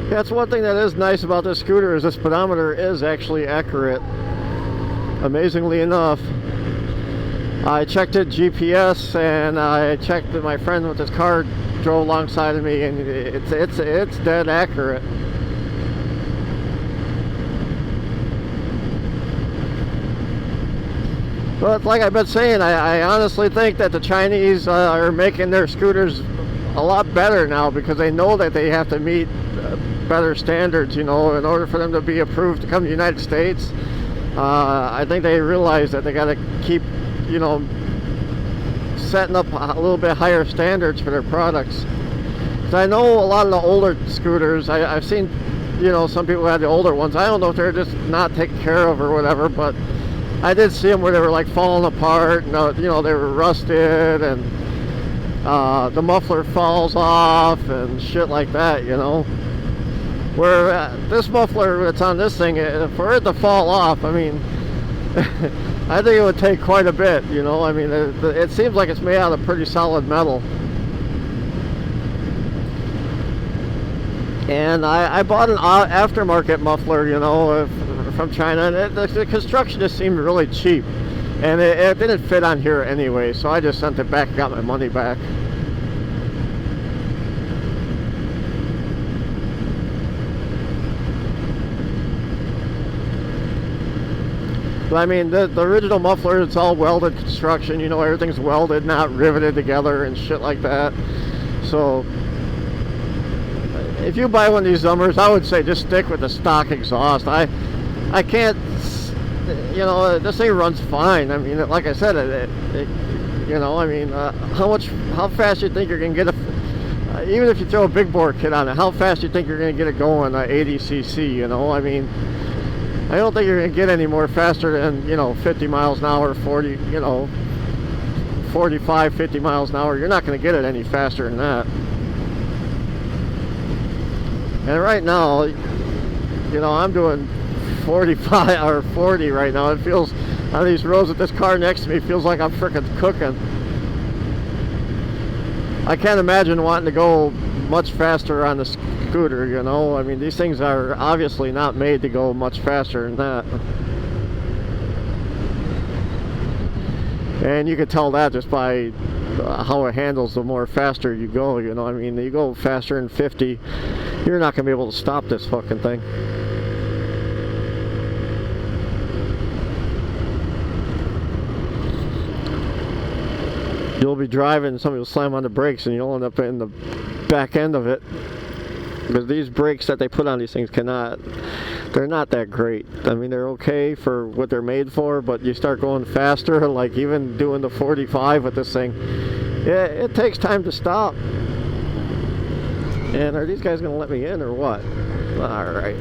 That's one thing that is nice about this scooter is the speedometer is actually accurate. Amazingly enough. I checked it GPS and I checked that my friend with his car drove alongside of me, and it's dead accurate. But like I've been saying, I honestly think that the Chinese are making their scooters a lot better now because they know that they have to meet better standards, you know, in order for them to be approved to come to the United States. I think they realize that they got to keep, you know, setting up a little bit higher standards for their products. So I know a lot of the older scooters, I've seen, you know, some people have the older ones. I don't know if they're just not taken care of or whatever, but I did see them where they were like falling apart, and you know, they were rusted, and the muffler falls off and shit like that, you know. Where this muffler that's on this thing, for it to fall off, I mean, I think it would take quite a bit, you know. I mean, it seems like it's made out of pretty solid metal. And I bought an aftermarket muffler, you know, from China, and the construction just seemed really cheap. And it didn't fit on here anyway, so I just sent it back and got my money back. But I mean, the original muffler, it's all welded construction, you know, everything's welded, not riveted together and shit like that. So if you buy one of these Zummers, I would say just stick with the stock exhaust. I can't, you know, this thing runs fine. I mean, like I said, you know, I mean, how fast you think you're gonna get even if you throw a big bore kit on it, how fast you think you're gonna get it going 80 cc, you know? I mean, I don't think you're gonna get any more faster than, you know, 50 miles an hour, 40, you know, 45, 50 miles an hour. You're not gonna get it any faster than that. And right now, you know, I'm doing 45 or 40 right now. It feels, on these roads with this car next to me, feels like I'm freaking cooking. I can't imagine wanting to go much faster on the scooter, you know. I mean, these things are obviously not made to go much faster than that. And you can tell that just by how it handles the more faster you go, you know. I mean, you go faster than 50, you're not going to be able to stop this fucking thing. You'll be driving and somebody will slam on the brakes and you'll end up in the back end of it. Because these brakes that they put on these things they're not that great. I mean, they're okay for what they're made for, but you start going faster, like even doing the 45 with this thing, it takes time to stop. And are these guys going to let me in or what? Alright.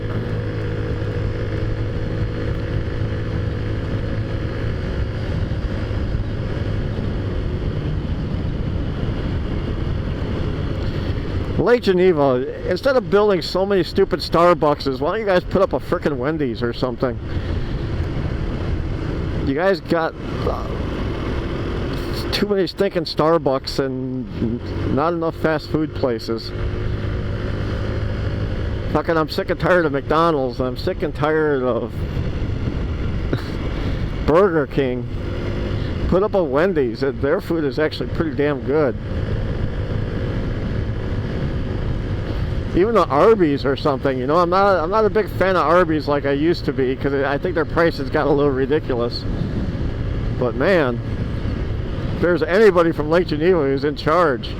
Lake Geneva, instead of building so many stupid Starbuckses, why don't you guys put up a frickin' Wendy's or something? You guys got too many stinking Starbucks and not enough fast food places. Fucking, I'm sick and tired of McDonald's. I'm sick and tired of Burger King. Put up a Wendy's. Their food is actually pretty damn good. Even the Arby's or something, you know. I'm not a big fan of Arby's like I used to be, because I think their prices got a little ridiculous. But man, if there's anybody from Lake Geneva who's in charge,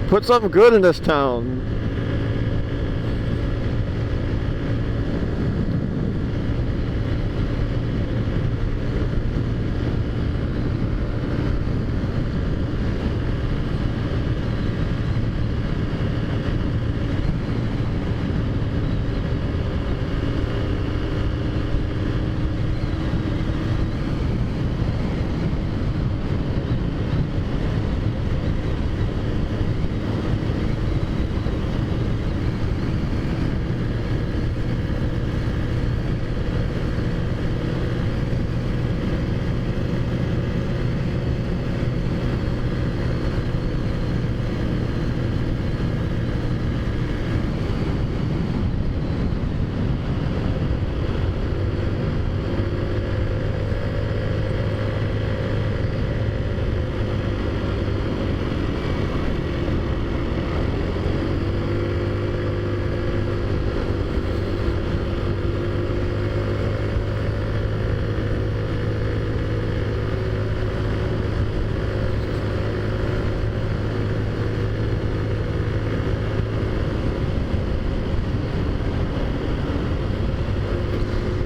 put something good in this town.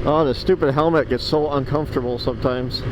Oh, the stupid helmet gets so uncomfortable sometimes.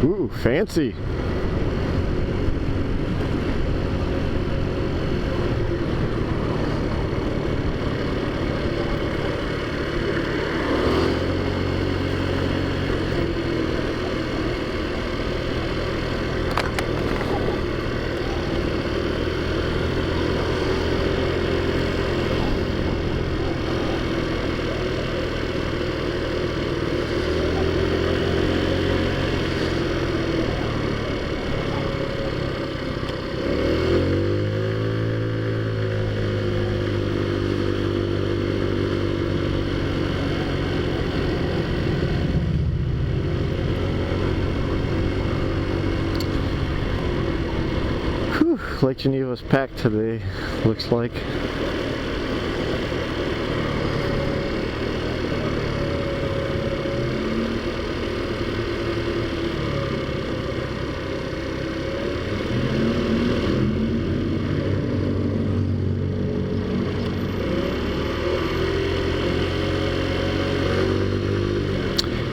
Ooh, fancy. Lake Geneva's packed today, looks like.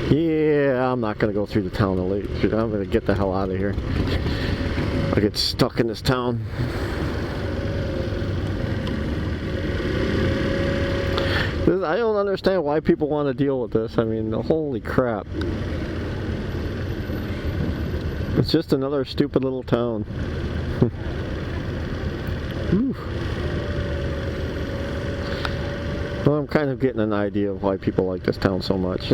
Yeah, I'm not gonna go through the town of Lake. I'm gonna get the hell out of here. I get stuck in this town. I don't understand why people want to deal with this. I mean, holy crap. It's just another stupid little town. Well, I'm kind of getting an idea of why people like this town so much.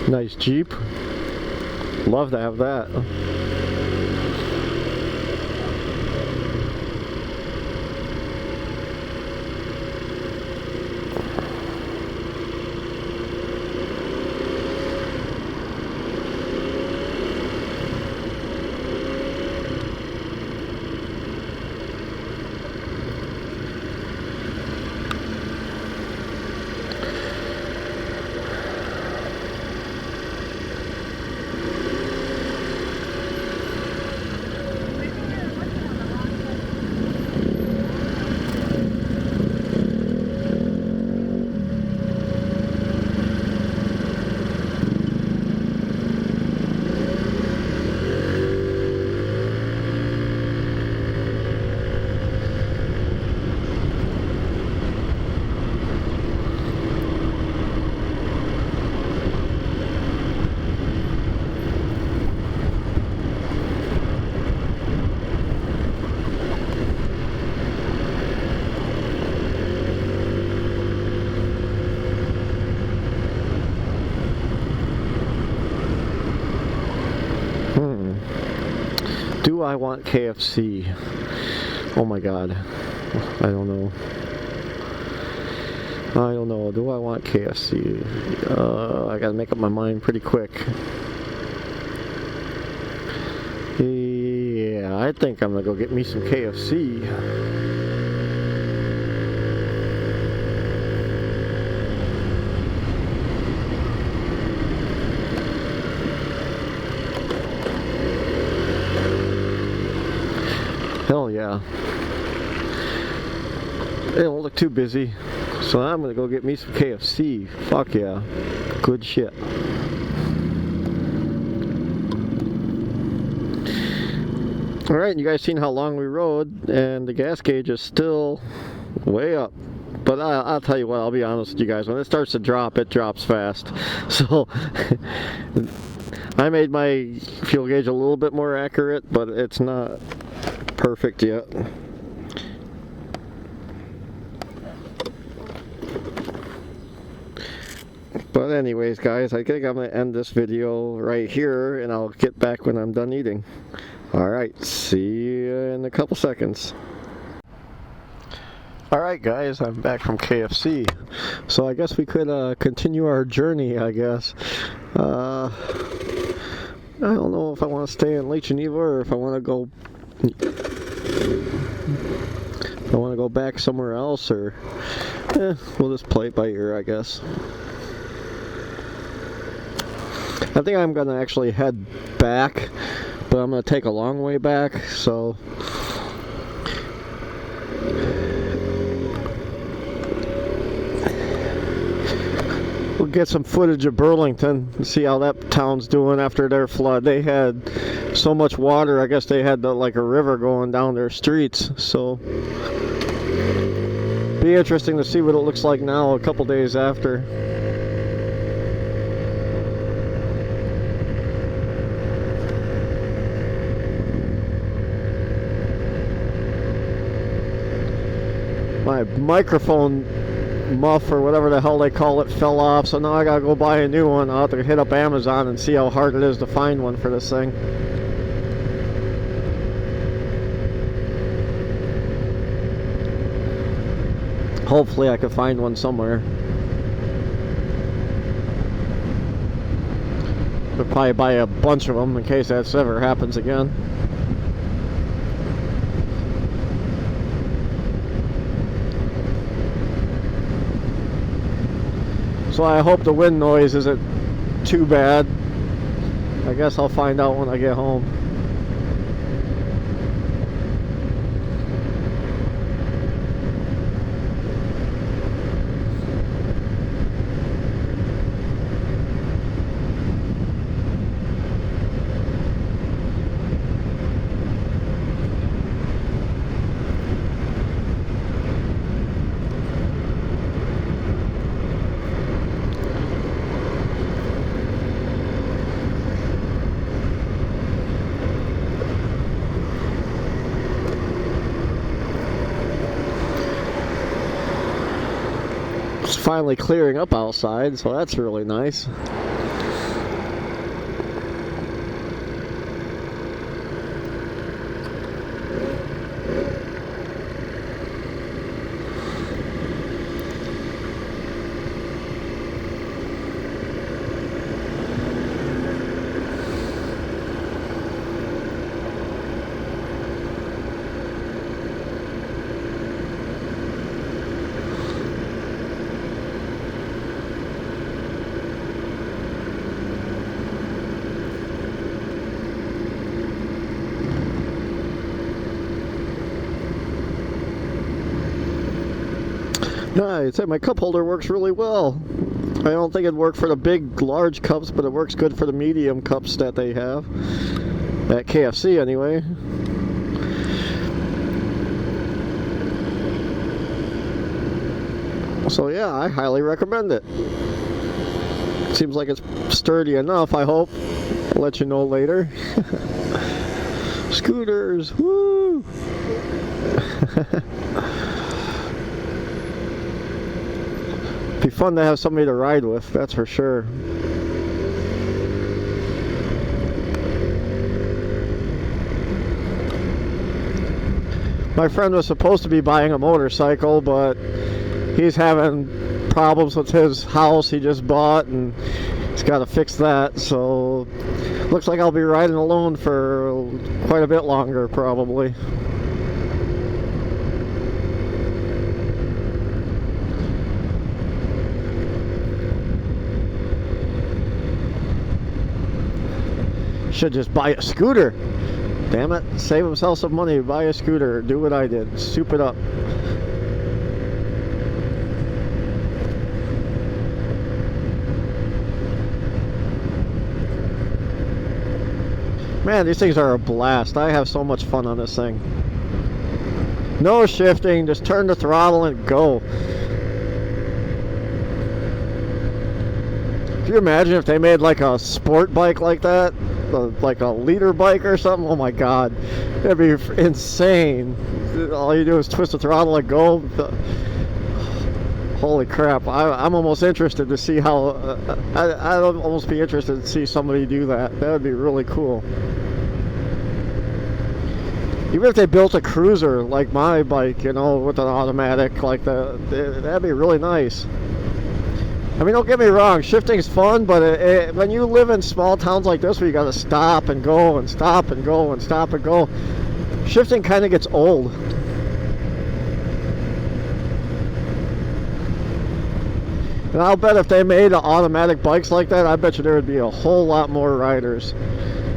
Nice Jeep. Love to have that. Do I want KFC? Oh my god. I don't know. I don't know. Do I want KFC? I gotta make up my mind pretty quick. Yeah, I think I'm gonna go get me some KFC. Hell yeah. It don't look too busy. So I'm gonna go get me some KFC. Fuck yeah. Good shit. Alright, you guys seen how long we rode, and the gas gauge is still way up. But I'll tell you what, I'll be honest with you guys, when it starts to drop, it drops fast. So I made my fuel gauge a little bit more accurate, but it's not perfect yet. But anyways guys, I think I'm going to end this video right here, and I'll get back when I'm done eating. Alright, see you in a couple seconds. Alright guys, I'm back from KFC. So I guess we could continue our journey, I guess. I don't know if I want to stay in Lake Geneva or if I want to go back somewhere else, or we'll just play it by ear, I guess. I think I'm gonna actually head back, but I'm gonna take a long way back, so we'll get some footage of Burlington and see how that town's doing after their flood. They had so much water, I guess they had like a river going down their streets, so be interesting to see what it looks like now a couple days after. My microphone muff or whatever the hell they call it fell off, so now I gotta go buy a new one. I'll have to hit up Amazon and see how hard it is to find one for this thing. Hopefully I can find one somewhere. I'll probably buy a bunch of them in case that ever happens again. So I hope the wind noise isn't too bad. I guess I'll find out when I get home. It's finally clearing up outside, so that's really nice. I'd say my cup holder works really well. I don't think it'd work for the big, large cups, but it works good for the medium cups that they have. At KFC, anyway. So yeah, I highly recommend it. Seems like it's sturdy enough, I hope. I'll let you know later. Scooters, woo! Be fun to have somebody to ride with, that's for sure. My friend was supposed to be buying a motorcycle, but he's having problems with his house he just bought, and he's got to fix that. So looks like I'll be riding alone for quite a bit longer, probably. Should just buy a scooter. Damn it, save himself some money, buy a scooter, do what I did, soup it up. Man, these things are a blast. I have so much fun on this thing. No shifting, just turn the throttle and go. Can you imagine if they made like a sport bike like that? Like a leader bike or something? Oh my god, that'd be insane. All you do is twist the throttle and go. Holy crap, I'm almost interested to see how I'd almost be interested to see somebody do that. That would be really cool. Even if they built a cruiser like my bike, you know, with an automatic like that, that'd be really nice. I mean, don't get me wrong, shifting's fun, but when you live in small towns like this where you gotta stop and go and stop and go and stop and go, shifting kind of gets old. And I'll bet if they made automatic bikes like that, I bet you there would be a whole lot more riders.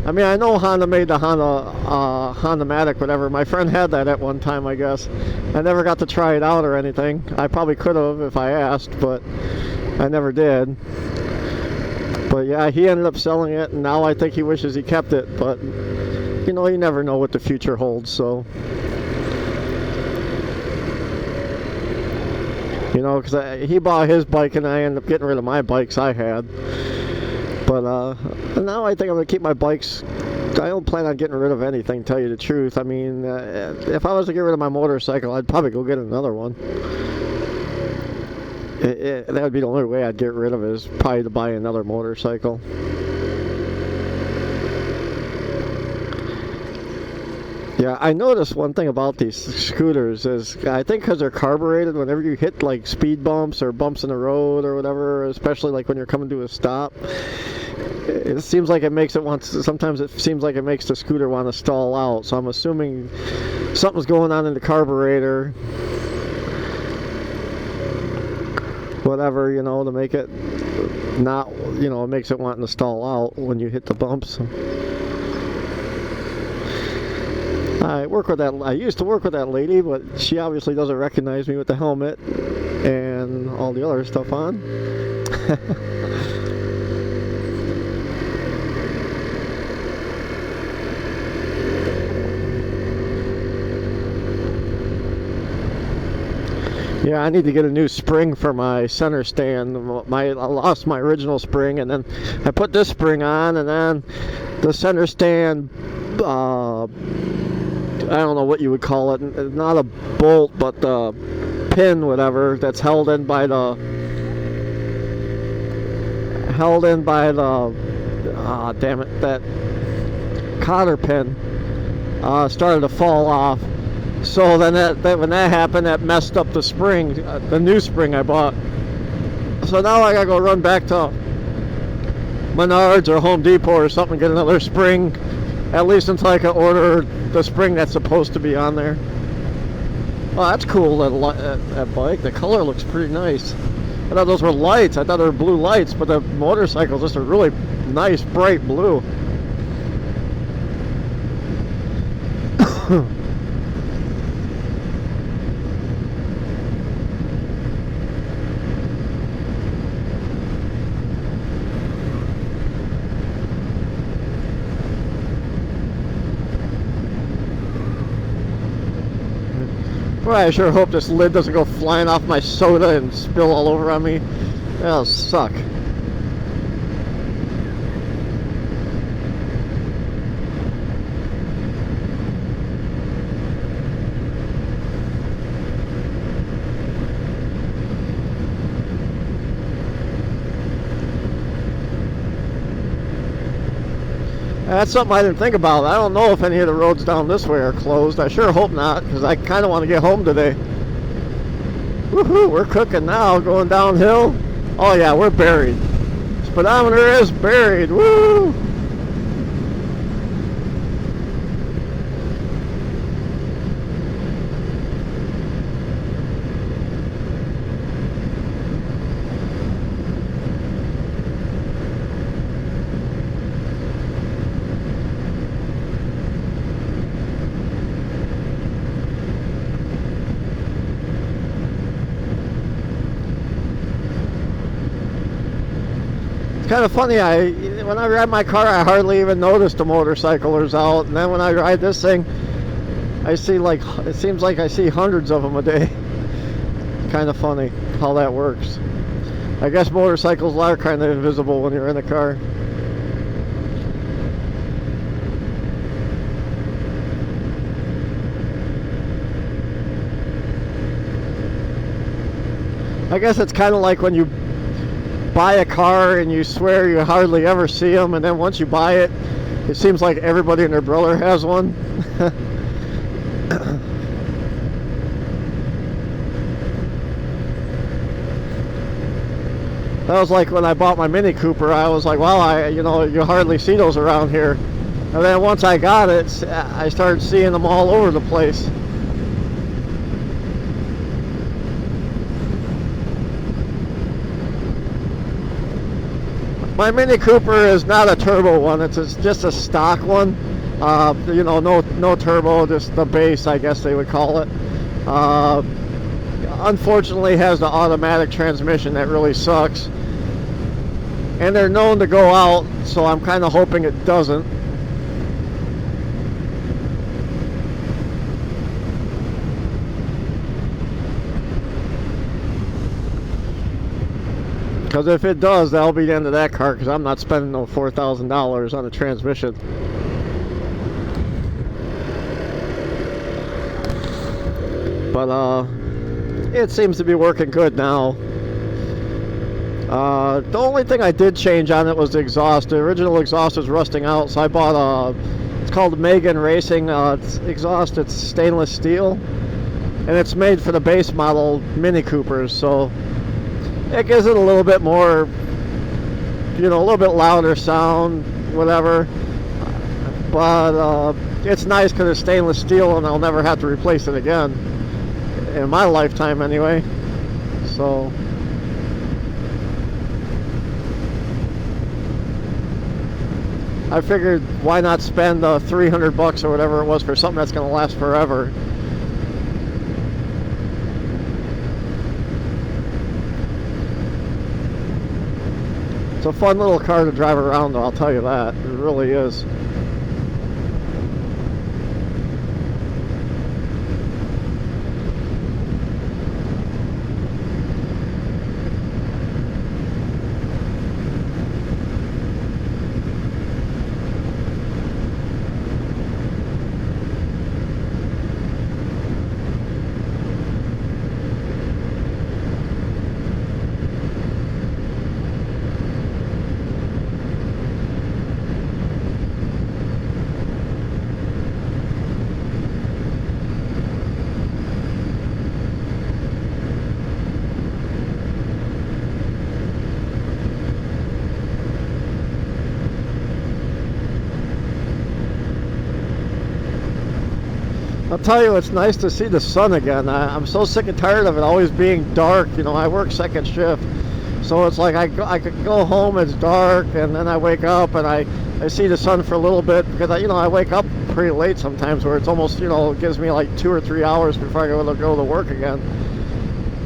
I mean, I know Honda made the Honda-matic, whatever. My friend had that at one time, I guess. I never got to try it out or anything. I probably could have if I asked, but I never did. But yeah, he ended up selling it, and now I think he wishes he kept it. But, you know, you never know what the future holds, so. You know, because he bought his bike, and I ended up getting rid of my bikes I had. But now I think I'm going to keep my bikes. I don't plan on getting rid of anything, to tell you the truth. I mean, if I was to get rid of my motorcycle, I'd probably go get another one. That would be the only way I'd get rid of it, is probably to buy another motorcycle. Yeah, I noticed one thing about these scooters is, I think because they're carbureted, whenever you hit like speed bumps or bumps in the road or whatever, especially like when you're coming to a stop, it seems like it makes it want to, sometimes it seems like it makes the scooter want to stall out. So I'm assuming something's going on in the carburetor, whatever, you know, to make it not, you know, it makes it wanting to stall out when you hit the bumps. I work with that. I used to work with that lady, but she obviously doesn't recognize me with the helmet and all the other stuff on. Yeah, I need to get a new spring for my center stand. I lost my original spring, and then I put this spring on, and then the center stand, I don't know what you would call it, not a bolt, but the pin, whatever, that's held in by the damn it, that cotter pin started to fall off. So then when that happened, that messed up the spring, the new spring I bought. So now I gotta go run back to Menards or Home Depot or something, get another spring, at least until I can order the spring that's supposed to be on there. Oh, that's cool, that bike. The color looks pretty nice. I thought those were lights. I thought they were blue lights, but the motorcycle's just a really nice, bright blue. Boy, I sure hope this lid doesn't go flying off my soda and spill all over on me. That'll suck. That's something I didn't think about. I don't know if any of the roads down this way are closed. I sure hope not, because I kind of want to get home today. Woohoo, we're cooking now, going downhill. Oh yeah, we're buried. Speedometer is buried. Woo! Kind of funny, when I ride my car I hardly even notice the motorcyclers out, and then when I ride this thing I see, like, it seems like I see hundreds of them a day. Kind of funny how that works. I guess motorcycles are kind of invisible when you're in the car. I guess it's kind of like when you buy a car and you swear you hardly ever see them, and then once you buy it, it seems like everybody and their brother has one. That was like when I bought my Mini Cooper. I was like, well, you hardly see those around here. And then once I got it, I started seeing them all over the place. My Mini Cooper is not a turbo one. It's just a stock one. No turbo, just the base, I guess they would call it. Unfortunately, has the automatic transmission that really sucks. And they're known to go out, so I'm kind of hoping it doesn't. Because if it does, that'll be the end of that car, because I'm not spending no $4,000 on a transmission. But it seems to be working good now. The only thing I did change on it was the exhaust. The original exhaust was rusting out, so I bought it's called Megan Racing exhaust. It's stainless steel, and it's made for the base model Mini Coopers, so it gives it a little bit more, a little bit louder sound, whatever. But it's nice because it's stainless steel and I'll never have to replace it again. In my lifetime, anyway. So I figured, why not spend $300 or whatever it was for something that's going to last forever. It's a fun little car to drive around, though, I'll tell you that. It really is. I'll tell you, it's nice to see the sun again. I'm so sick and tired of it always being dark. I work second shift, so it's like I could go home, it's dark, and then I wake up and I see the sun for a little bit, because I wake up pretty late sometimes, where it's almost, it gives me like 2 or 3 hours before I go to work again.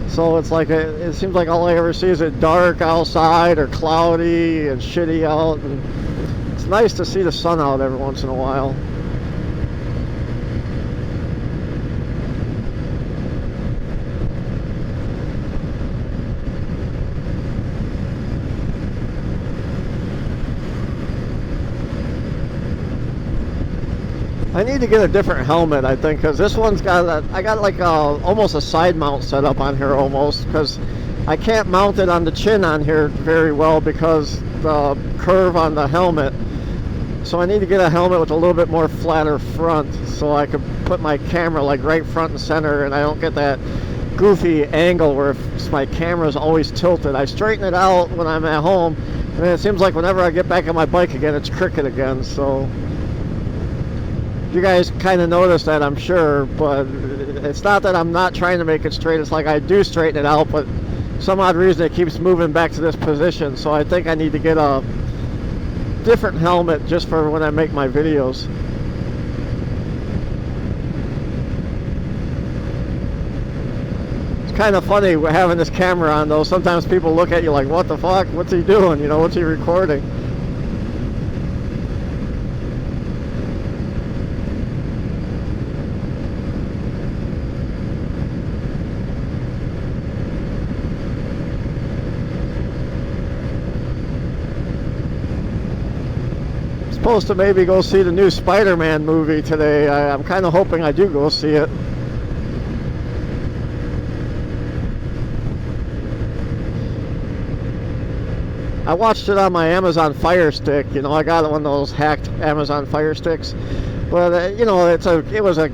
So it's like it seems like all I ever see is it dark outside or cloudy and shitty out, and it's nice to see the sun out every once in a while. I need to get a different helmet, I think, because this one's got I got like almost a side mount set up on here almost, because I can't mount it on the chin on here very well because the curve on the helmet. So I need to get a helmet with a little bit more flatter front so I can put my camera like right front and center, and I don't get that goofy angle where my camera's always tilted. I straighten it out when I'm at home, and it seems like whenever I get back on my bike again, it's crooked again. So you guys kind of notice that, I'm sure, but it's not that I'm not trying to make it straight. It's like I do straighten it out, but some odd reason it keeps moving back to this position. So I think I need to get a different helmet just for when I make my videos. It's kind of funny having this camera on though. Sometimes people look at you like, what the fuck, what's he doing, you know, what's he recording? Supposed to maybe go see the new Spider-Man movie today. I'm kind of hoping I do go see it. I watched it on my Amazon Fire Stick. You know, I got one of those hacked Amazon Fire Sticks, but you know, it was a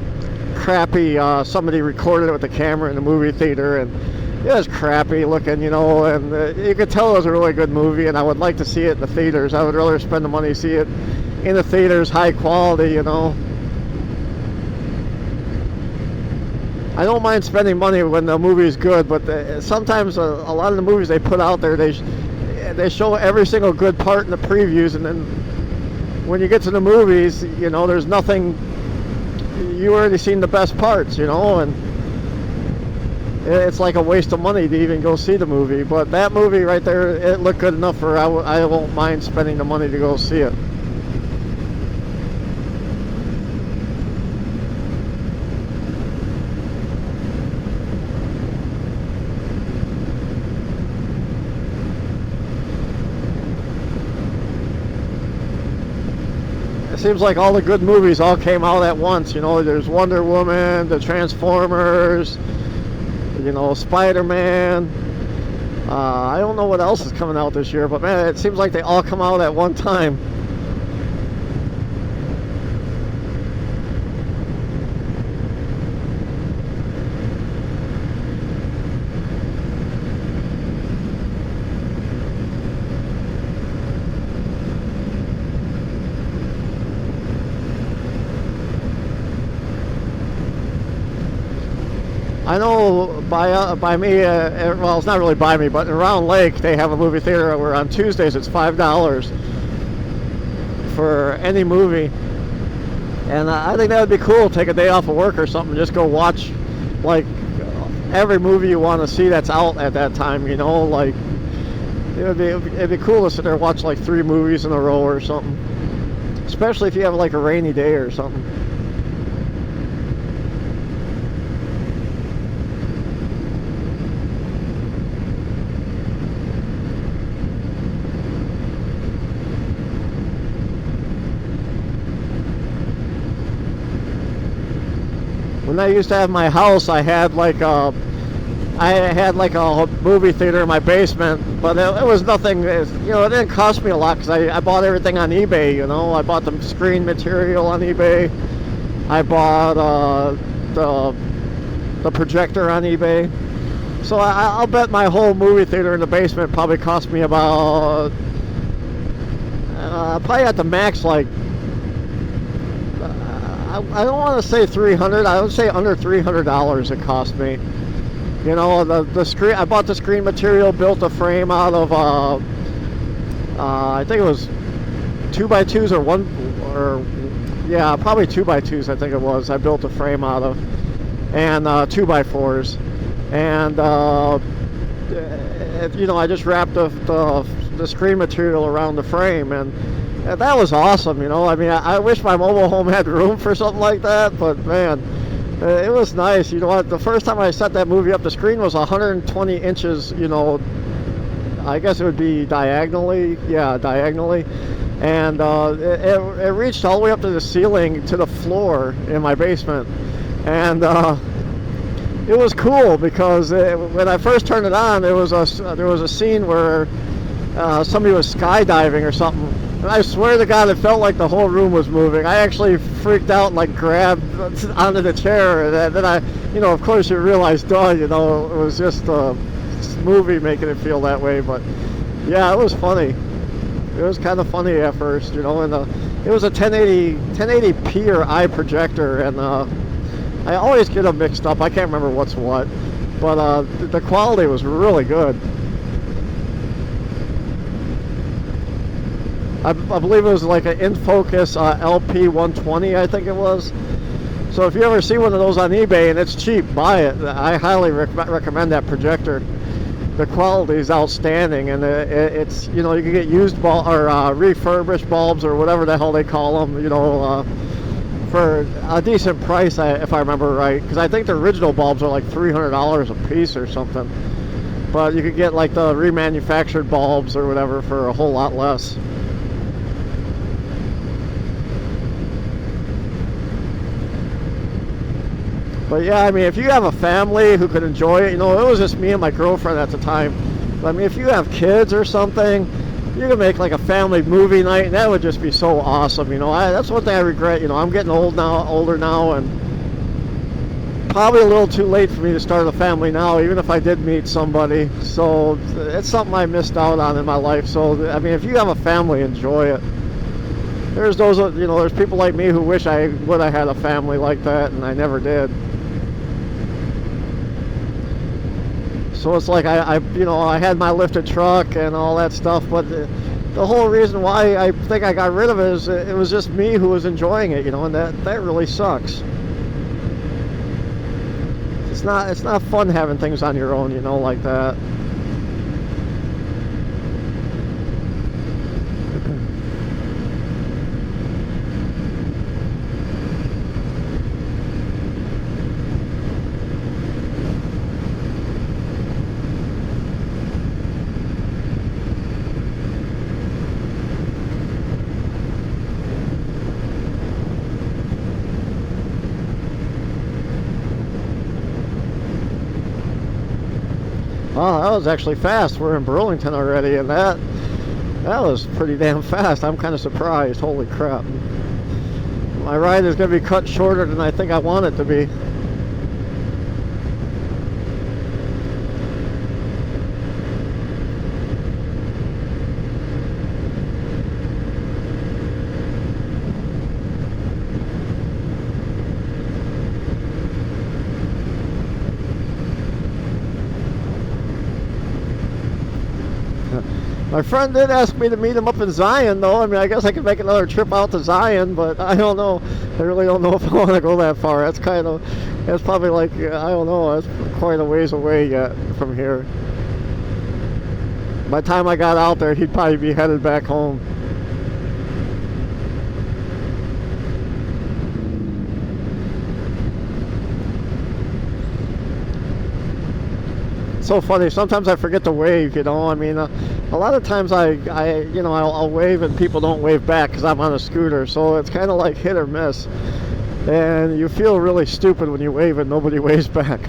crappy. Somebody recorded it with the camera in the movie theater, and it was crappy looking, you know, and you could tell it was a really good movie, and I would like to see it in the theaters. I would rather spend the money to see it in the theaters, high quality, you know. I don't mind spending money when the movie is good, but sometimes a lot of the movies they put out there, they show every single good part in the previews, and then when you get to the movies, you know, there's nothing. You already seen the best parts, you know, and it's like a waste of money to even go see the movie. But that movie right there, it looked good enough for I won't mind spending the money to go see it. Seems like all the good movies all came out at once. You know, there's Wonder Woman, the Transformers, you know, Spider-Man. I don't know what else is coming out this year, but man, it seems like they all come out at one time. I know by me, well, it's not really by me, but in Round Lake they have a movie theater where on Tuesdays it's $5 for any movie, and I think that would be cool. Take a day off of work or something, just go watch like every movie you want to see that's out at that time. You know, like it'd be cool to sit there and watch like 3 movies in a row or something, especially if you have like a rainy day or something. When I used to have my house, I had like a movie theater in my basement, but it was nothing. You know, it didn't cost me a lot because I bought everything on eBay. You know, I bought the screen material on eBay. I bought the projector on eBay. So I'll bet my whole movie theater in the basement probably cost me about probably at the max like. I don't want to say $300. I would say under $300 it cost me. You know, the screen. I bought the screen material, built a frame out of I think it was 2x2s probably 2x2s. I think it was. I built a frame out of, and 2x4s, and you know, I just wrapped the screen material around the frame, and that was awesome. You know, I mean, I wish my mobile home had room for something like that, but man, it was nice. You know what, the first time I set that movie up, the screen was 120 inches, you know, I guess it would be diagonally, yeah, diagonally, and it reached all the way up to the ceiling, to the floor in my basement. And it was cool because when I first turned it on, there was a scene where somebody was skydiving or something. And I swear to God, it felt like the whole room was moving. I actually freaked out and like grabbed onto the chair. And then I, of course you realize, duh, it was just a movie making it feel that way. But yeah, it was funny. It was kind of funny at first, and it was a 1080p or I projector, and I always get them mixed up. I can't remember what's what, but the quality was really good. I believe it was like an in-focus LP 120, I think it was. So if you ever see one of those on eBay and it's cheap, buy it. I highly recommend that projector. The quality is outstanding, and it's you can get used or refurbished bulbs or whatever the hell they call them, for a decent price, if I remember right. Because I think the original bulbs are like $300 a piece or something, but you could get like the remanufactured bulbs or whatever for a whole lot less. But yeah, I mean, if you have a family who could enjoy it, it was just me and my girlfriend at the time. But I mean, if you have kids or something, you can make like a family movie night, and that would just be so awesome. That's one thing I regret. I'm getting older now, and probably a little too late for me to start a family now, even if I did meet somebody. So it's something I missed out on in my life. So I mean, if you have a family, enjoy it. There's those, there's people like me who wish I would have had a family like that, and I never did. So it's like I had my lifted truck and all that stuff, but the whole reason why I think I got rid of it is it was just me who was enjoying it, and that really sucks. It's not fun having things on your own, like that. Oh, that was actually fast. We're in Burlington already, and that was pretty damn fast. I'm kind of surprised. Holy crap. My ride is going to be cut shorter than I think I want it to be. My friend did ask me to meet him up in Zion, though. I mean, I guess I could make another trip out to Zion, but I don't know. I really don't know if I want to go that far. That's probably like, I don't know, that's quite a ways away yet from here. By the time I got out there, he'd probably be headed back home. So funny. Sometimes I forget to wave. I mean, a lot of times I'll wave and people don't wave back because I'm on a scooter. So it's kind of like hit or miss, and you feel really stupid when you wave and nobody waves back.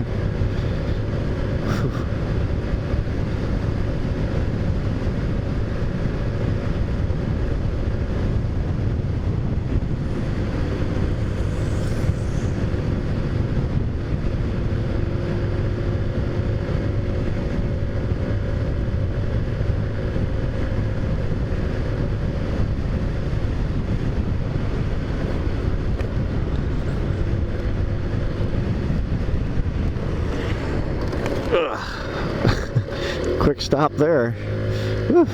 Quick stop there. Whew.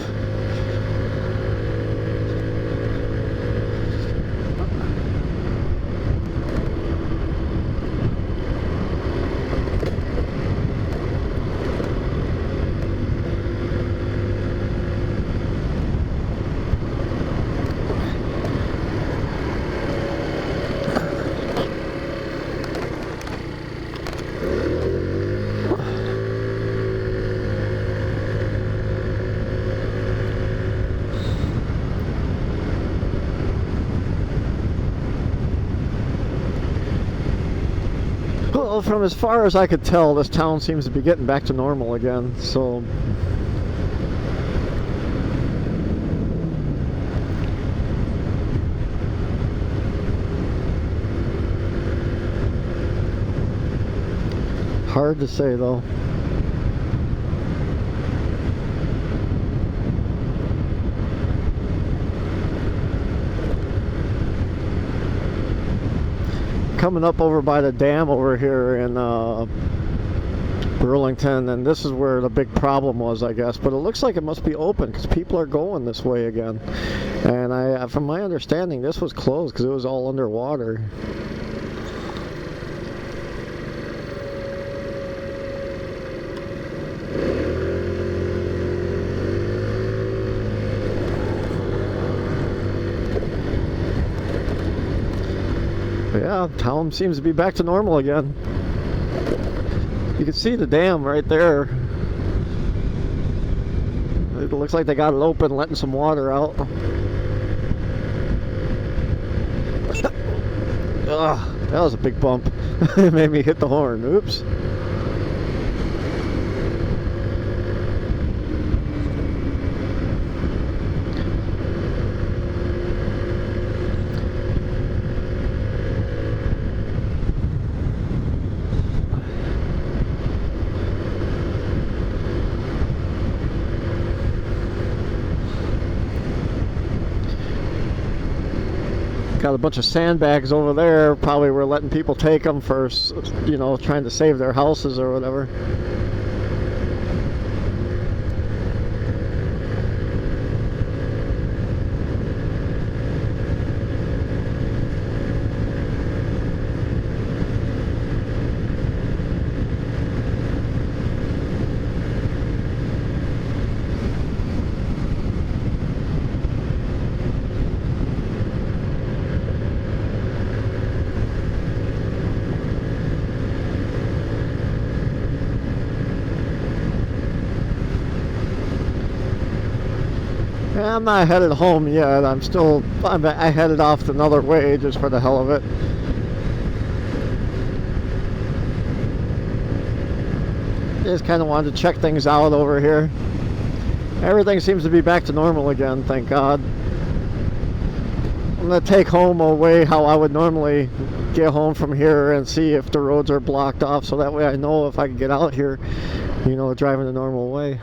Well, from as far as I could tell, this town seems to be getting back to normal again, so... Hard to say, though. Coming up over by the dam over here in Burlington, and this is where the big problem was, I guess. But it looks like it must be open because people are going this way again. And from my understanding, this was closed because it was all underwater. Yeah, town seems to be back to normal again. You can see the dam right there. It looks like they got it open, letting some water out. Ugh, that was a big bump. It made me hit the horn. Oops. Got a bunch of sandbags over there. Probably we're letting people take them for, you know, trying to save their houses or whatever. I'm not headed home yet. I headed off another way just for the hell of it. Just kind of wanted to check things out over here. Everything seems to be back to normal again, thank God. I'm going to take home away how I would normally get home from here and see if the roads are blocked off, so that way I know if I can get out here, you know, driving the normal way.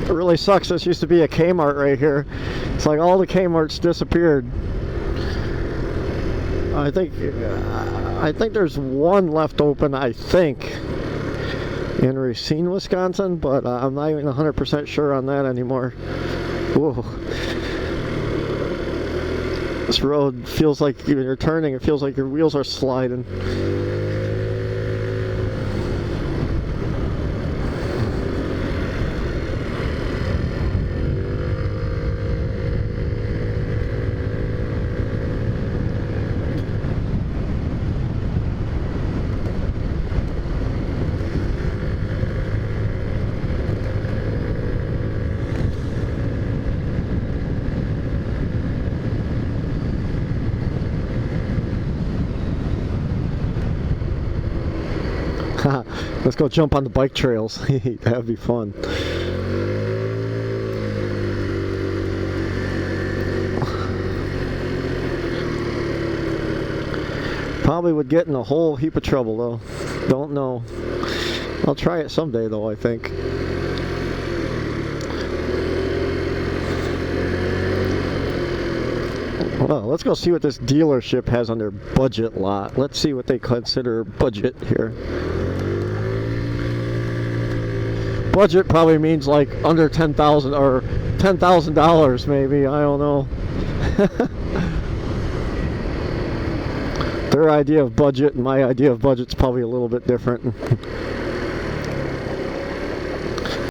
It really sucks. This used to be a Kmart right here. It's like all the Kmarts disappeared. I think there's one left open, I think, in Racine, Wisconsin, but I'm not even 100% sure on that anymore. Whoa. This road feels like, when you're turning, it feels like your wheels are sliding. Let's go jump on the bike trails. That'd be fun. Probably would get in a whole heap of trouble though. Don't know. I'll try it someday though, I think. Well, let's go see what this dealership has on their budget lot. Let's see what they consider budget here. Budget probably means like under $10,000 or $10,000 maybe, I don't know. Their idea of budget and my idea of budget's probably a little bit different.